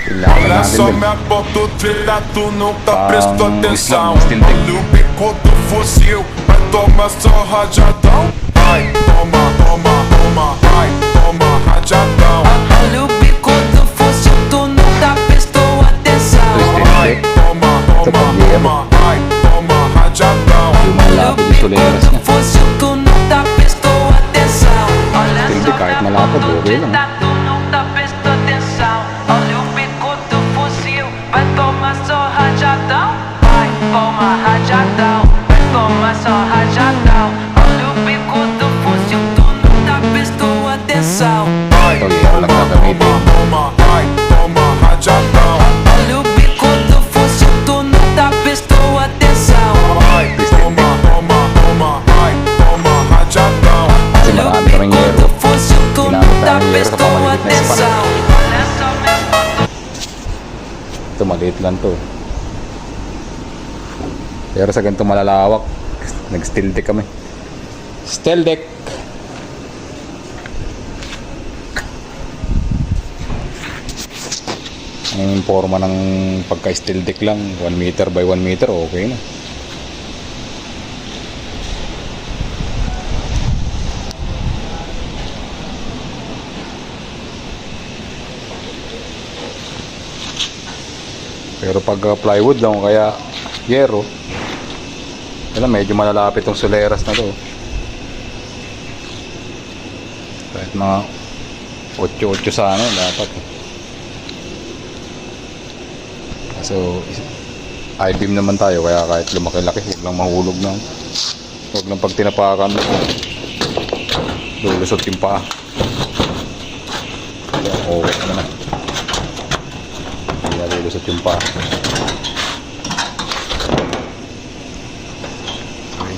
Kailangan Olha natin só din. minha foto treta, tu nunca prestou atenção. Steel deck. Olha o bico do fuzil, vai tomar só rajadão. Vai, toma, toma, toma, vai, toma rajadão. Olha o bico do fuzil, tu nunca prestou atenção. Vai, toma, toma, toma, vai, toma rajadão. Yung Olha o malapit yung bico soleras do niya. fuzil, tu nunca prestou atenção. Olha Steel só deck, kahit minha malapad, foto okay lang. treta, tu nunca prestou atenção. Olha o bico do fuzil, vai tomar só rajadão. Vai, toma rajadão, vai tomar só rajadão. Olha o bico do fuzil, tu nunca prestou atenção. Vai, Ito, yero lang gagamitin. toma, vai, toma rajadão. Olha o bico do fuzil, tu nunca prestou atenção. Vai, toma, toma, toma, vai, toma rajadão. Kasi Olha o marami kaming bico yero. do fuzil, tu Ginamit nunca namin yero sa prestou pamaliit na span. atenção. Olha só minha foto. Ito, maliit lang to. Pero sa ganito malalawak, nag-steel deck kami. Steel deck! Ang forma ng pagka-steel deck lang, 1 meter by 1 meter, okay na. Pero pag plywood lang o kaya yero, alam, medyo malalapit tong soleras na to. Kahit mga 8-8 sana dapat. So I-beam naman tayo, kaya kahit lumaki-laki, huwag lang mahulog ng, huwag lang pag tinapakan lulusot yung paa. Okay naman, hindi na lulusot yung paa.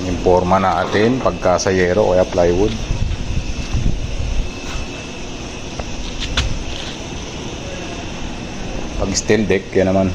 Yung forma natin pagka sa yero o kaya plywood. Pag steel deck, yan naman